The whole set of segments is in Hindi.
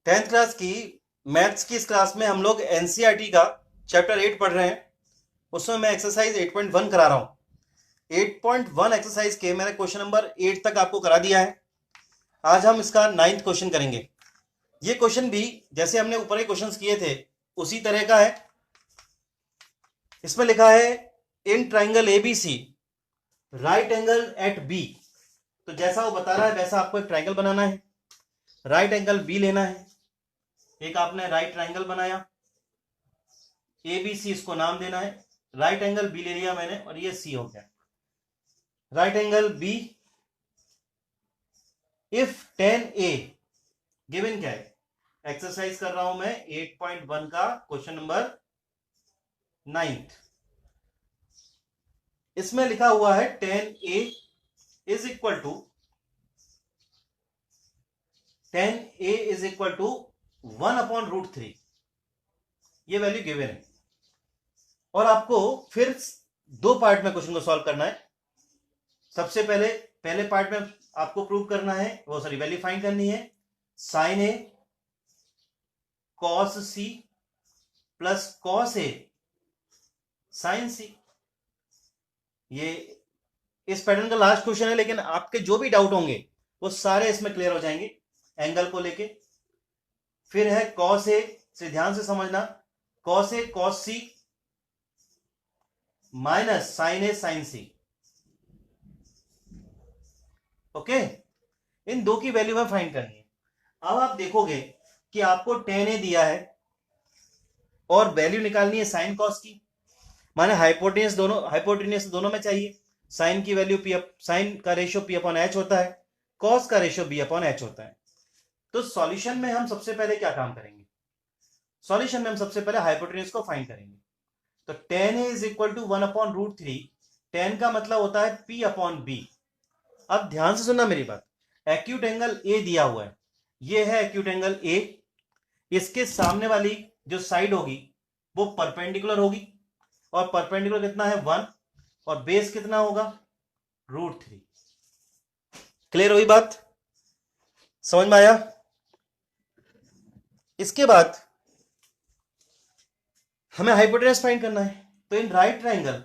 10th क्लास की मैथ्स की इस क्लास में हम लोग एनसीईआरटी का चैप्टर 8 पढ़ रहे हैं। उसमें मैं एक्सरसाइज 8.1 करा रहा हूँ। 8.1 एक्सरसाइज के मैंने क्वेश्चन नंबर 8 तक आपको करा दिया है। आज हम इसका 9th क्वेश्चन करेंगे। ये क्वेश्चन भी जैसे हमने ऊपर के क्वेश्चंस किए थे उसी तरह का है। इसमें लिखा है in triangle ABC right angle at B. तो जैसा वो बता रहा है वैसा आपको एक ट्राइंगल बनाना है, राइट एंगल बी लेना है। एक आपने राइट ट्राइंगल बनाया, ए बी सी इसको नाम देना है। राइट एंगल बी ले लिया मैंने और ये सी हो गया। Right angle B if 10A given क्या है, एक्सरसाइज कर रहा हूं मैं 8.1 का क्वेश्चन नंबर 9th। इसमें लिखा हुआ है 10A इज इक्वल टू 1/√3। ये वैल्यू गिवन है और आपको फिर दो पार्ट में क्वेश्चन को सॉल्व करना है। सबसे पहले पार्ट में आपको प्रूव करना है, वैल्यू फाइंड करनी है। Sign A cos C plus cos A sine सी। ये इस पैटर्न का लास्ट क्वेश्चन है, लेकिन आपके जो भी डाउट होंगे वो सारे इसमें क्लियर हो जाएंगे एंगल को लेके। फिर है कॉस ए, से ध्यान से समझना, cos A cos C minus sine A sine C. Okay, इन दो की वैल्यू में फाइंड करनी है। अब आप देखोगे कि आपको 10A दिया है और वैल्यू निकालनी है साइन कॉस की, माने हाइपोटेन्यूस दोनों में चाहिए। साइन की वैल्यू साइन का रेशियो पी अपॉन एच होता है, कॉस का रेशियो बी अपॉन एच होता है। तो सॉल्यूशन में हम सबसे पहले क्या काम करेंगे, सॉल्यूशन में हम सबसे पहले हाइपोटेन्यूस को फाइंड करेंगे। तो 10A इज इक्वल टू 1/√3। 10 का मतलब होता है P अपॉन बी। अब ध्यान से सुनना मेरी बात, एक्यूट एंगल ए दिया हुआ है, ये है एक्यूट एंगल ए। इसके सामने वाली जो साइड होगी वो परपेंडिकुलर होगी, और परपेंडिकुलर कितना है 1, और बेस कितना होगा √3। क्लियर हुई बात, समझ में आया? इसके बाद हमें हाइपोटेन्यूस फाइंड करना है। तो in right triangle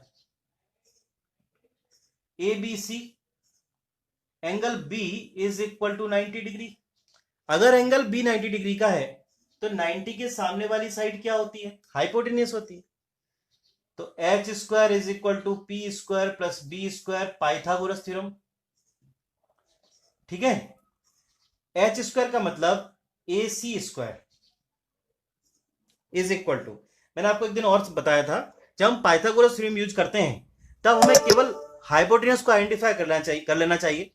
A B C angle B is equal to 90 degree. अगर एंगल बी 90 डिग्री का है तो 90 के सामने वाली साइड क्या होती है, हाइपोटेन्यूस होती है। तो H square is equal to P square plus B square, Pythagoras theorem. ठीक है, एच स्क्वायर का मतलब A C square is equal to, मैंने आपको एक दिन और बताया था, जब हम पाइथागोरस थ्योरम यूज करते हैं तब हमें केवल हाइपोटेन्यूस को आइडेंटिफाई कर लेना चाहिए।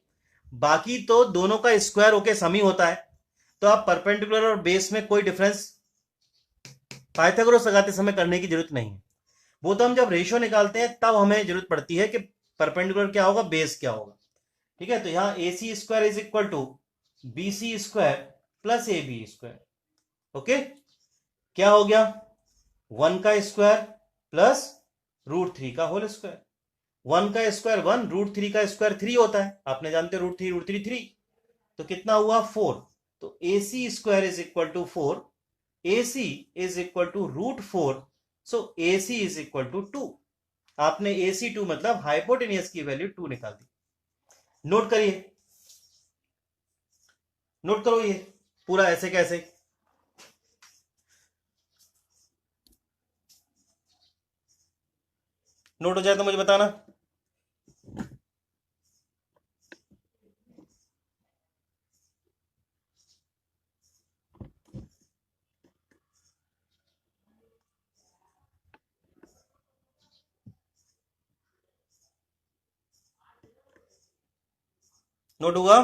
बाकी तो दोनों का स्क्वायर होके सम ही होता है। तो आप परपेंडिकुलर और बेस में कोई डिफरेंस पाइथागोरस लगाते समय करने की जरूरत नहीं है। वो तो हम जब रेशियो निकालते हैं तब हमें जरूरत पड़ती है कि परपेंडिकुलर क्या होगा, बेस क्या होगा। ठीक है, तो यहां A C square is equal to B C square plus A B square. Okay, क्या हो गया, 1 का स्क्वायर प्लस √3 का होल स्क्वायर। 1 का स्क्वायर 1, √3 का स्क्वायर 3 होता है, आपने जानते √3 3। तो कितना हुआ 4। तो A C square is equal to 4, A C is equal to √4। So A C is equal to 2। आपने ए सी 2 मतलब हाइपोटेनियस की वैल्यू 2 निकाल दी। नोट करिए, नोट करो ये पूरा ऐसे कैसे। नोट हो जाए तो मुझे बताना। नोट हुआ?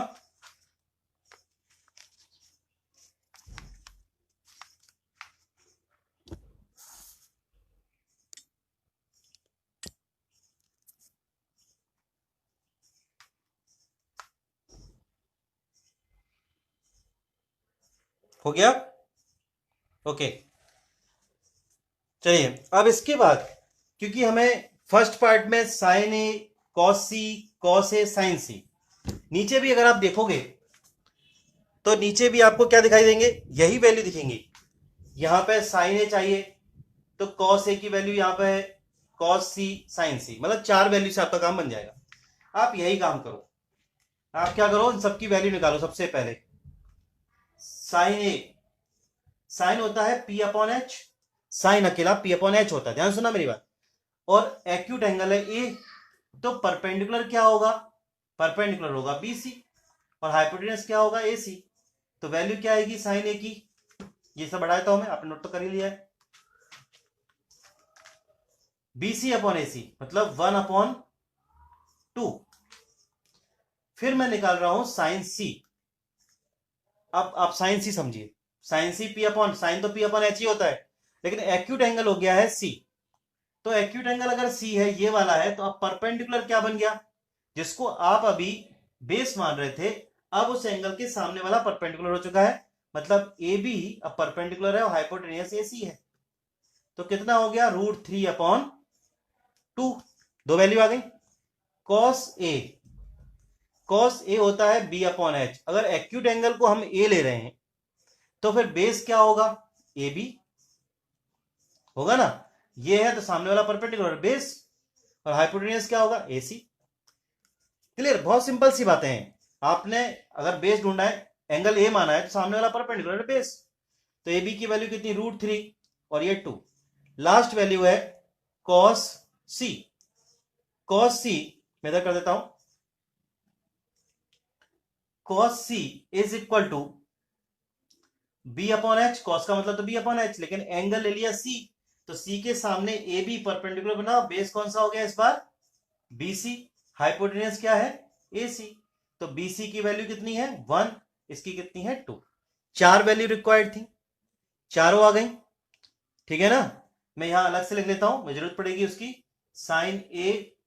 हो गया? ओके, चलिए अब इसके बाद, क्योंकि हमें फर्स्ट पार्ट में साइन ए कॉस सी कॉस ए साइन सी, नीचे भी अगर आप देखोगे तो नीचे भी आपको क्या दिखाई देंगे, यही वैल्यू दिखेंगी। यहां पे साइन ए चाहिए तो कॉस ए की वैल्यू यहां पे है, कॉस सी साइन सी, मतलब 4 वैल्यू से आपका काम बन जाएगा। आप यही काम करो, आप क्या करो, इन सबकी वैल्यू निकालो। सबसे पहले साइन ए, साइन होता है पी अपॉन एच, साइन अकेला पी अपॉन एच होता है, ध्यान सुना मेरी बात। और एक्यूट एंगल है ए, तो परपेंडिकुलर क्या होगा, परपेंडिकुलर होगा बीसी, और हाइपोटेनस क्या होगा एसी। तो वैल्यू क्या आएगी साइन ए की, ये सब बढ़ाया था मैं, आपने नोट तो कर ही लिया है, बीसी अपॉन एसी मतलब 1/2। फिर मैं निकाल रहा हूं साइन सी। अब आप साइन सी समझिए, sine C P upon, sine तो पी अपॉन एच ही होता है, लेकिन एक्यूट एंगल हो गया है सी। तो एक्यूट एंगल अगर सी है, ये वाला है, तो अब परपेंडिकुलर क्या बन गया, जिसको आप अभी बेस मान रहे थे, अब उस एंगल के सामने वाला परपेंडिकुलर हो चुका है, मतलब ए बी अब परपेंडिकुलर है और हाइपोटेनियस ए सी है। तो कितना हो गया, √3/2, दो वैल्यू आ गई। कॉस ए, कॉस ए होता है बी अपॉन एच, अगर एक्यूट एंगल को हम ए ले रहे हैं तो फिर बेस क्या होगा, ए बी होगा ना, ये है तो सामने वाला परपेंडिकुलर बेस, और हाइपोटेनियस क्या होगा ए सी। क्लियर, बहुत सिंपल सी बातें हैं। आपने अगर बेस ढूंढना है, एंगल ए माना है, तो सामने वाला परपेंडिकुलर बेस, तो ए बी की वैल्यू कितनी, √3 और ये 2। लास्ट वैल्यू है कॉस सी, कॉस सी मैं इधर कर देता हूं, cos C is equal to B upon H, cos का मतलब तो बी अपॉन एच, लेकिन एंगल ले लिया सी, तो सी के सामने ए बी परपेंडिकुलर बना, बेस कौन सा हो गया इस बार, बीसी, हाइपोटेनियस क्या है ए सी, तो बीसी की वैल्यू कितनी है 1, इसकी कितनी है 2। 4 वैल्यू रिक्वायर्ड थी, चारों आ गई, ठीक है ना। मैं यहां अलग से लिख लेता हूं, मुझे जरूरत पड़ेगी उसकी। साइन ए,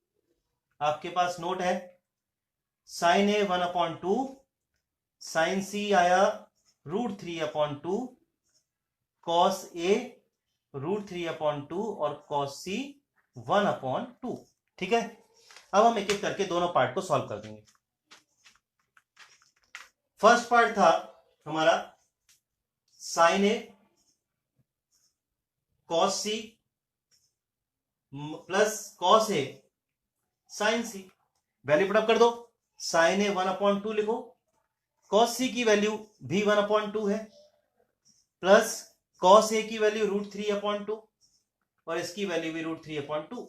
आपके पास नोट है, साइन ए 1/2, साइन सी आया √3/2, कॉस ए √3/2 और कॉस सी 1/2। ठीक है, अब हम एक एक करके दोनों पार्ट को सॉल्व कर देंगे। फर्स्ट पार्ट था हमारा sign A cos C plus cos A sine C, value put up कर दो। साइन ए 1/2 लिखो, कॉस सी की वैल्यू भी 1/2 है, प्लस कॉस ए की वैल्यू √3/2 और इसकी वैल्यू भी √3/2।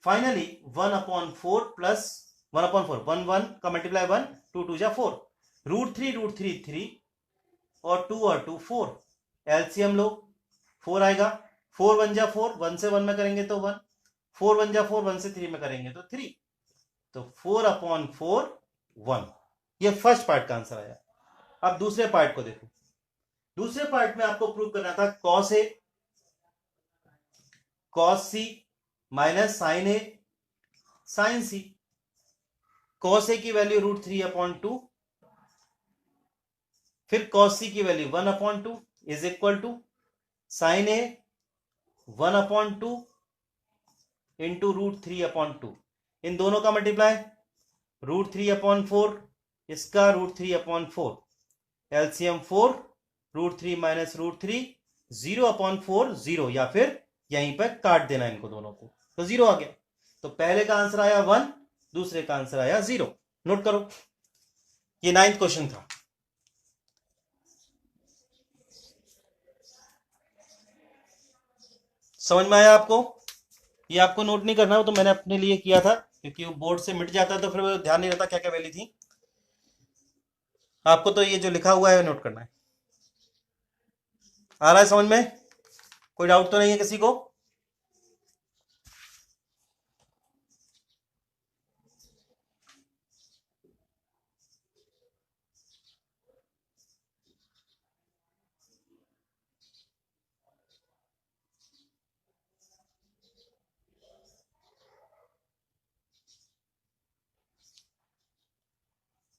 फाइनली 1/4 प्लस 1/4, 1 1 का मल्टीप्लाई 1, 2 2 जा 4, √3 3 और 2 और 2 4, एलसीएम लो 4 आएगा, 4 1 जा 4, 1 से 1 में करेंगे तो 1, 4 1 जा 4, 1 से 3 में करेंगे तो 3, तो 4/4 1। ये फर्स्ट पार्ट का आंसर आया। अब दूसरे पार्ट को देखो, दूसरे पार्ट में आपको प्रूव करना था cos A cos C minus sine A sine C. Cos A की वैल्यू √3/2, फिर कॉस सी की value 1/2 is equal to sine A 1/2 into √3/2, इन दोनों का मल्टीप्लाई √3/4, इसका √3/4, एलसीएम 4, √3 माइनस √3, 0/4 0, या फिर यहीं पर काट देना इनको दोनों को, तो 0 आ गया। तो पहले का आंसर आया 1, दूसरे का आंसर आया 0। नोट करो, ये 9th क्वेश्चन था। समझ में आया आपको? ये आपको नोट नहीं करना, तो मैंने अपने लिए किया था, क्योंकि वो बोर्ड से मिट जाता तो फिर वो ध्यान नहीं रहता क्या क्या वैल्यू थी। आपको तो ये जो लिखा हुआ है नोट करना है। आ रहा है समझ में? कोई डाउट तो नहीं है किसी को?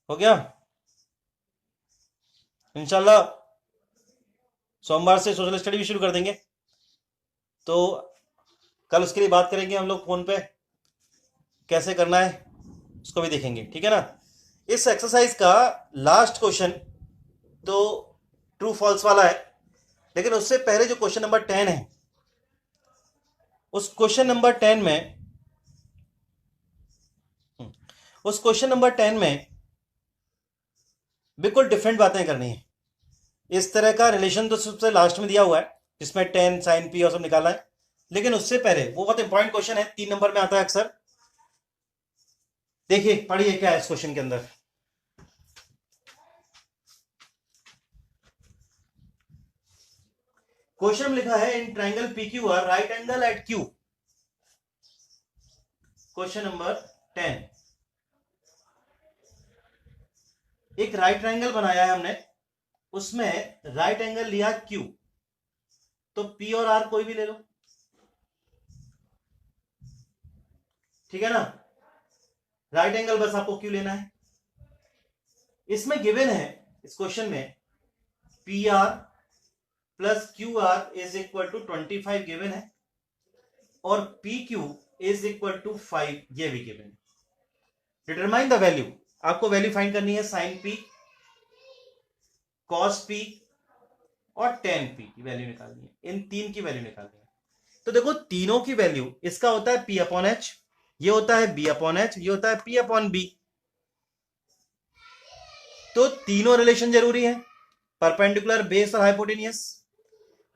हो गया? इंशाल्लाह सोमवार से सोशल स्टडी भी शुरू कर देंगे, तो कल उसके लिए बात करेंगे हम लोग फोन पे, कैसे करना है उसको भी देखेंगे, ठीक है ना। इस एक्सरसाइज का लास्ट क्वेश्चन तो ट्रू फॉल्स वाला है। लेकिन उससे पहले जो क्वेश्चन नंबर 10 है, उस क्वेश्चन नंबर 10 में उस क्वेश्चन नंबर 10 में बिल्कुल डिफरेंट बातें करनी है। इस तरह का रिलेशन तो सबसे लास्ट में दिया हुआ है, जिसमें 10 साइन पी और सब निकाला है। लेकिन उससे पहले वो बहुत इंपॉर्टेंट क्वेश्चन है, 3 नंबर में आता है अक्सर। देखिए पढ़िए क्या है इस क्वेश्चन के अंदर। क्वेश्चन में लिखा है in triangle P Q R right angle at Q. Question number 10, एक राइट ट्राइंगल बनाया है हमने, उसमें राइट एंगल लिया क्यू। तो पी और आर कोई भी ले लो, ठीक है ना। राइट एंगल बस आपको क्यू लेना है। इसमें गिवन है, इस क्वेश्चन में P R plus Q R is equal to 25 given है, और P Q is equal to 5 ये भी गिवन है। डिटरमाइन द वैल्यू, आपको वैल्यू फाइंड करनी है साइन पी, कॉस पी और टेन पी की वैल्यू निकालनी है। इन तीन की वैल्यू निकालनी है। तो देखो तीनों की वैल्यू, इसका होता है पी अपॉन एच, ये होता है बी अपॉन एच, ये होता है पी अपॉन बी। तो तीनों रिलेशन जरूरी है, परपेंडिकुलर, बेस और हाइपोटेनियस।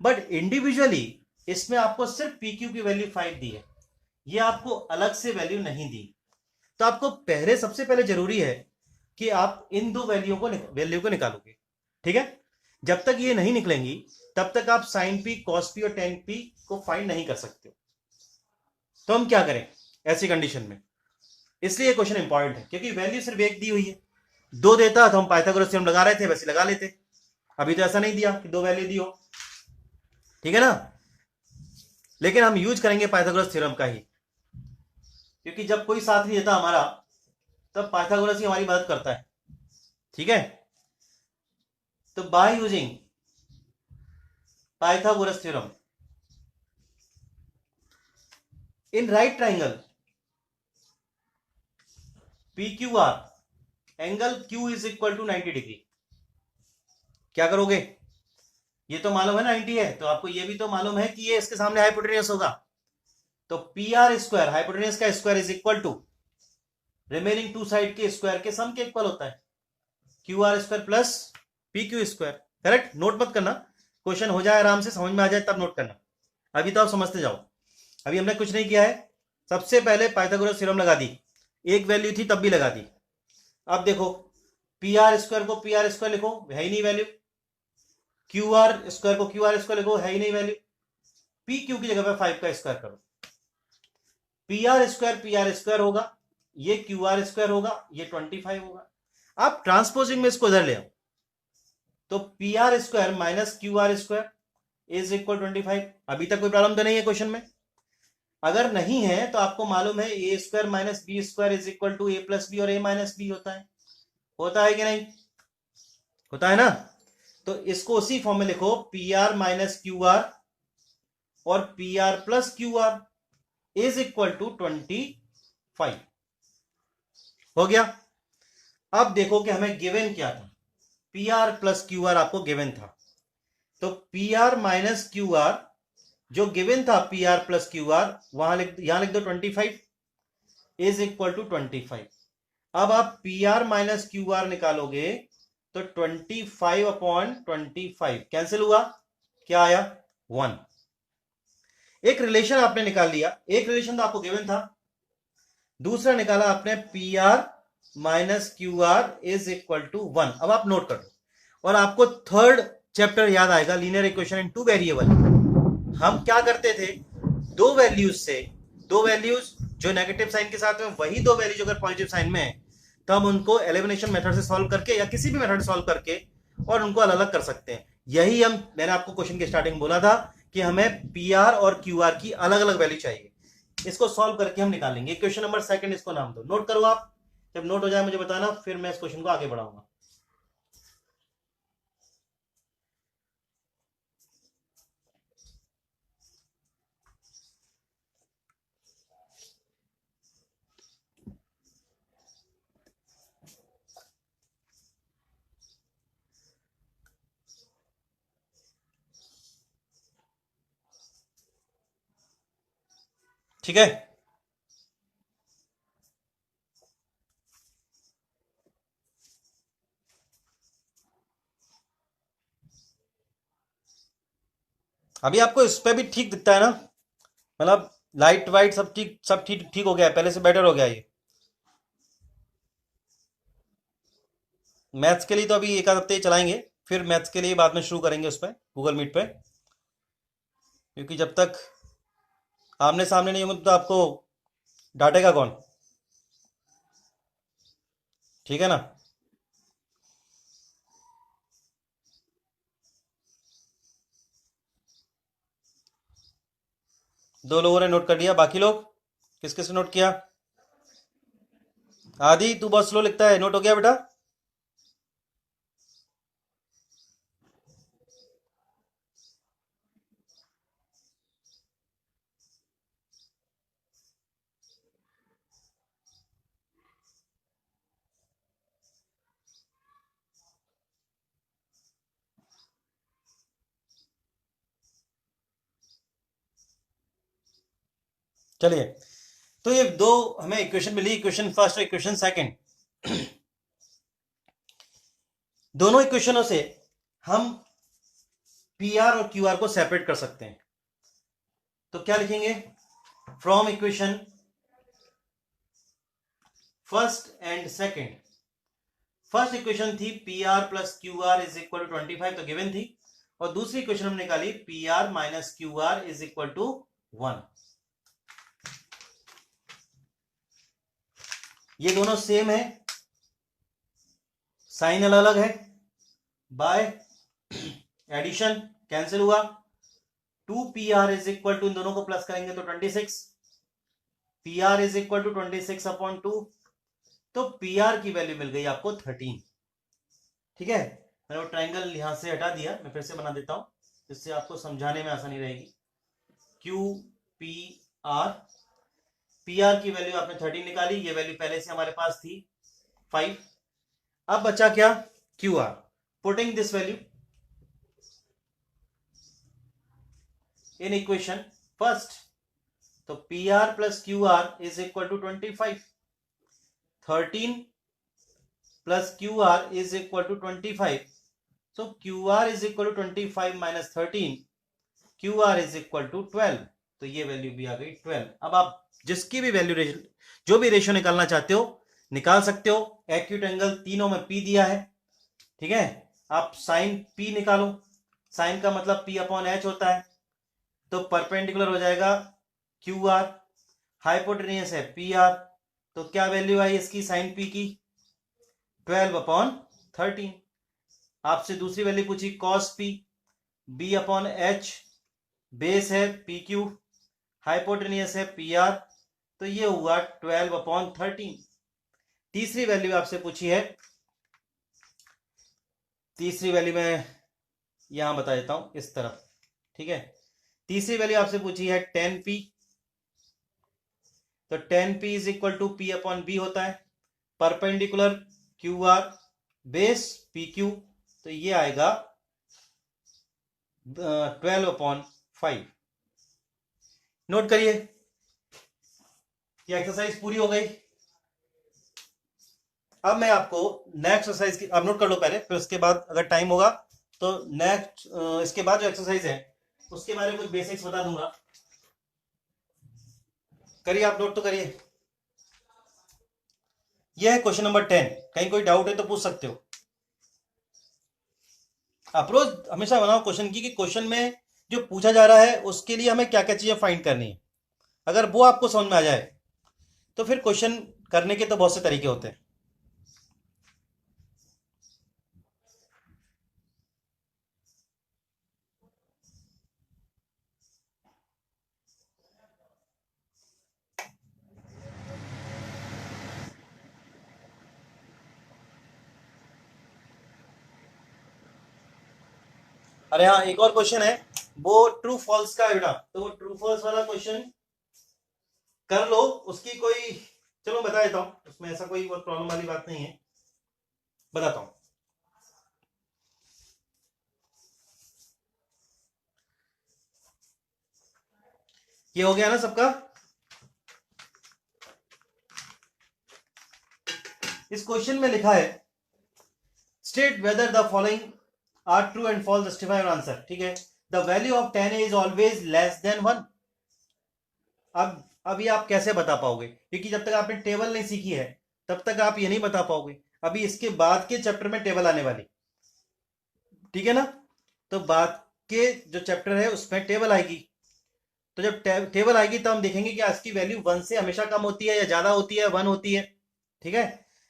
बट इंडिविजुअली इसमें आपको सिर्फ पी क्यू की वैल्यू 5 दी है, ये आपको अलग से वैल्यू नहीं दी। तो आपको पहले, सबसे पहले जरूरी है कि आप इन दो वैल्यू को निकालोगे, ठीक है। जब तक ये नहीं निकलेंगी तब तक आप साइन पी, कॉस पी और टेन पी को फाइंड नहीं कर सकते। तो हम क्या करें ऐसी कंडीशन में, इसलिए क्वेश्चन इंपॉर्टेंट है क्योंकि वैल्यू सिर्फ एक दी हुई है। दो देता तो हम पाइथागोरस थ्योरम लगा रहे थे, वैसे लगा लेते। अभी तो ऐसा नहीं दिया कि दो वैल्यू दी हो, ठीक है ना। लेकिन हम यूज करेंगे पाइथागोरस थ्योरम का ही, क्योंकि जब कोई साथ नहीं देता हमारा तब पाइथागोरस ही हमारी मदद करता है, ठीक है। तो by using Pythagoras theorem in right triangle P Q R angle Q is equal to 90 degree, क्या करोगे। ये तो मालूम है 90 है, तो आपको ये भी तो मालूम है कि ये इसके सामने हाइपोटेनियस होगा। तो पी आर स्क्वायर, हाइपोटेनियस का square, is equal to remaining two side के स्क्वायर के सम के इक्वल होता है, Q R square plus P Q square. Correct, note मत करना, क्वेश्चन हो जाए आराम से, समझ में आ जाए तब नोट करना। अभी तो आप समझते जाओ, अभी हमने कुछ नहीं किया है। सबसे पहले पाइथागोरस थ्योरम लगा दी, एक वैल्यू थी तब भी लगा दी। अब देखो पी आर स्क्वायर को पी आर स्क्वायर लिखो, है ही नहीं वैल्यू। क्यू आर स्क्वायर को क्यू आर स्क्वायर लिखो, है ही नहीं वैल्यू। पी क्यू की जगह पे 5 का स्क्वायर करो, पी आर स्क्वायर होगा, ये क्यू आर स्क्वायर होगा, ये 25 होगा। आप ट्रांसपोजिंग में इसको इधर ले आओ, तो P R square minus Q R square is equal 25। अभी तक कोई प्रॉब्लम तो नहीं है क्वेश्चन में। अगर नहीं है तो आपको मालूम है A square minus B square is equal to A plus B और ए माइनस बी होता है कि नहीं, होता है ना। तो इसको उसी फॉर्म में लिखो, P R minus Q R और P R plus Q R is equal to 25 हो गया। अब देखो कि हमें गिवन क्या था, P R plus Q are आपको गिवन था। तो P R minus Q are जो गिवन था, P R plus Q are, यहां लिख दो 25 इज इक्वल टू 25। अब आप P R minus Q are निकालोगे तो 25 अपॉन 25 कैंसिल हुआ, क्या आया 1। एक रिलेशन आपने निकाल लिया, एक रिलेशन तो आपको गिवन था, दूसरा निकाला आपने P R minus Q R is equal to 1। अब आप नोट कर लो, और आपको थर्ड चैप्टर याद आएगा, linear equation in two variable. हम क्या करते थे, दो वैल्यूज जो नेगेटिव साइन के साथ में, वही दो वैल्यूज अगर पॉजिटिव साइन में है तो हम उनको एलिमिनेशन मेथड से सॉल्व करके या किसी भी मेथड से सॉल्व करके और उनको अलग अलग कर सकते हैं। यही मैंने आपको क्वेश्चन के स्टार्टिंग में बोला था कि हमें पी आर और क्यू आर की अलग अलग वैल्यू चाहिए, इसको सॉल्व करके हम निकालेंगे। क्वेश्चन नंबर 2 इसको नाम दो, नोट करो आप, जब नोट हो जाए मुझे बताना, फिर मैं इस क्वेश्चन को आगे बढ़ाऊंगा। ठीक है। अभी आपको इस पे भी ठीक दिखता है ना, मतलब लाइट वाइट सब ठीक, सब ठीक ठीक हो गया है, पहले से बेटर हो गया ये। मैथ्स के लिए तो अभी एक आध हफ्ते ही चलाएंगे, फिर मैथ्स के लिए बाद में शुरू करेंगे उस पर गूगल मीट पे, क्योंकि जब तक आमने सामने नहीं होंगे तो आपको डांटेगा कौन। ठीक है ना। दो लोगों ने नोट कर लिया, बाकी लोग किस किस ने नोट किया? आदि तू बहुत स्लो लिखता है, नोट हो गया बेटा? चलिए, तो ये दो हमें इक्वेशन मिली, इक्वेशन फर्स्ट और इक्वेशन सेकंड। दोनों इक्वेशनों से हम पी आर और क्यू आर को सेपरेट कर सकते हैं। तो क्या लिखेंगे? From equation first and second, first equation थी P R plus Q R is equal to 25, तो गिवन थी। और दूसरी इक्वेशन हमने निकाली P R minus Q R is equal to 1। ये दोनों सेम है, साइन अलग अलग है, बाय एडिशन कैंसिल हुआ। 2pr इज इक्वल टू, इन दोनों को प्लस करेंगे तो 26, pr is equal to 26 upon 2। तो pr की वैल्यू मिल गई आपको 13। ठीक है, मैंने वो ट्राइंगल यहां से हटा दिया, मैं फिर से बना देता हूं जिससे आपको समझाने में आसानी रहेगी। Q P R, P R की वैल्यू आपने 13 निकाली, ये वैल्यू पहले से हमारे पास थी 5। अब बचा क्या? Q R. Putting this value in equation first, तो P R plus Q R is equal to 25। 13 plus Q R is equal to 25, so QR is equal to 25 minus 13, QR is equal to 12। तो ये वैल्यू भी आ गई 12। अब आप जिसकी भी वैल्यू, जो भी रेशियो निकालना चाहते हो निकाल सकते हो। एक्यूट एंगल तीनों में P दिया है, ठीक है। आप साइन P निकालो, साइन का मतलब P अपॉन H होता है, तो परपेंडिकुलर हो जाएगा QR। हाइपोटेनियस है PR, तो क्या वैल्यू आई इसकी साइन P की? 12 अपॉन 13। आपसे दूसरी वैल्यू पूछी cos P, B upon H, base है PQ, हाइपोटेनियस है PR, तो ये हुआ 12 अपॉन 13। तीसरी वैल्यू आपसे पूछी है, तीसरी वैल्यू मैं यहां बता देता हूं इस तरफ, ठीक है। तीसरी वैल्यू आपसे पूछी है 10p, तो 10p is equal to P upon B होता है, परपेंडिकुलर QR, बेस PQ, तो ये आएगा 12 अपॉन 5। नोट करिए, ये एक्सरसाइज पूरी हो गई। अब मैं आपको नेक्स्ट एक्सरसाइज की, अब नोट कर लो पहले, फिर उसके बाद अगर टाइम होगा तो नेक्स्ट, इसके बाद जो एक्सरसाइज है उसके बारे में कुछ बेसिक्स बता दूंगा। करिए, आप नोट तो करिए। यह है क्वेश्चन नंबर 10। कहीं कोई डाउट है तो पूछ सकते हो। अप्रोच हमेशा बनाओ क्वेश्चन की, कि क्वेश्चन में जो पूछा जा रहा है उसके लिए हमें क्या क्या चीजें फाइंड करनी है। अगर वो आपको समझ में आ जाए तो फिर क्वेश्चन करने के तो बहुत से तरीके होते हैं। अरे हाँ, एक और क्वेश्चन है, वो ट्रू फॉल्स का है बेटा, तो वो ट्रू फॉल्स वाला क्वेश्चन कर लो। उसकी कोई, चलो बता देता हूं, उसमें ऐसा कोई बहुत प्रॉब्लम वाली बात नहीं है, बताता हूं। ये हो गया ना सबका? इस क्वेश्चन में लिखा है state whether the following are true and false, justify your answer. ठीक है, the value of 10a is always less than 1। अब अभी आप कैसे बता पाओगे, क्योंकि जब तक आपने टेबल नहीं सीखी है तब तक आप ये नहीं बता पाओगे। अभी इसके बाद के चैप्टर में टेबल आने वाली, ठीक है ना, तो बाद के जो चैप्टर है उसमें टेबल आएगी। तो जब टेबल आएगी तो हम देखेंगे कि इसकी वैल्यू 1 से हमेशा कम होती है या ज्यादा होती है, 1 होती है। ठीक है,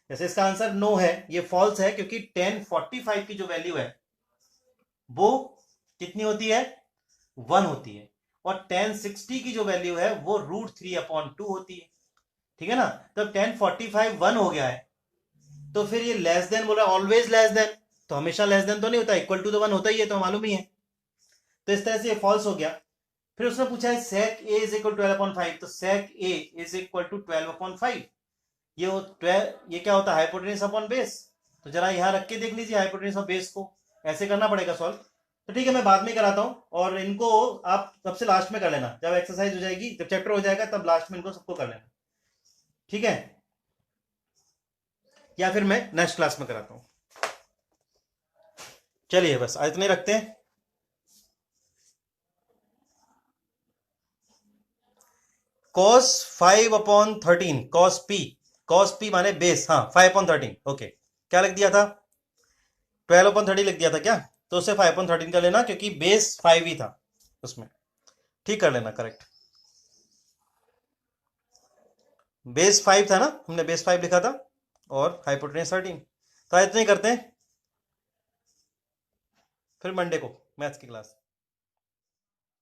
जैसे इसका आंसर नो है, ये फॉल्स है, क्योंकि 1045 की जो वैल्यू है वो कितनी होती है, 1 होती है, और 1060 की जो वैल्यू है वो √3/2 होती है। ठीक है ना, तो 1045 1 हो गया है, तो फिर ये लेस देन बोला, ऑलवेज लेस देन, तो हमेशा लेस देन तो नहीं होता, इक्वल टू तो 1 होता ही है, तो मालूम ही है। तो इस तरह से ये फॉल्स हो गया। फिर उसने पूछा है sec a इज इक्वल 12/5, तो sec a is equal to 12/5। ये 12, ये क्या होता है, हाइपोटेन्यूज अपॉन बेस। तो जरा यहां रख के देख लीजिए हाइपोटेन्यूज और बेस को, ऐसे करना पड़ेगा सॉल्व। तो ठीक है, मैं बाद में कराता हूं, और इनको आप सबसे लास्ट में कर लेना, जब एक्सरसाइज हो जाएगी, जब चैप्टर हो जाएगा तब लास्ट में इनको सबको कर लेना। ठीक है, या फिर मैं नेक्स्ट क्लास में कराता हूं। चलिए बस आज इतने रखते हैं। cos 5/13, cos p माने बेस, हाँ 5/13, ओके। क्या लिख दिया था, 12/30 लिख दिया था क्या, तो उसे 5/13 का लेना, क्योंकि बेस 5 ही था उसमें। ठीक कर लेना, करेक्ट, बेस 5 था ना, हमने बेस 5 लिखा था, और हाइपोटेन्यूज 13। तो आज इतने करते हैं, फिर मंडे को मैथ्स की क्लास।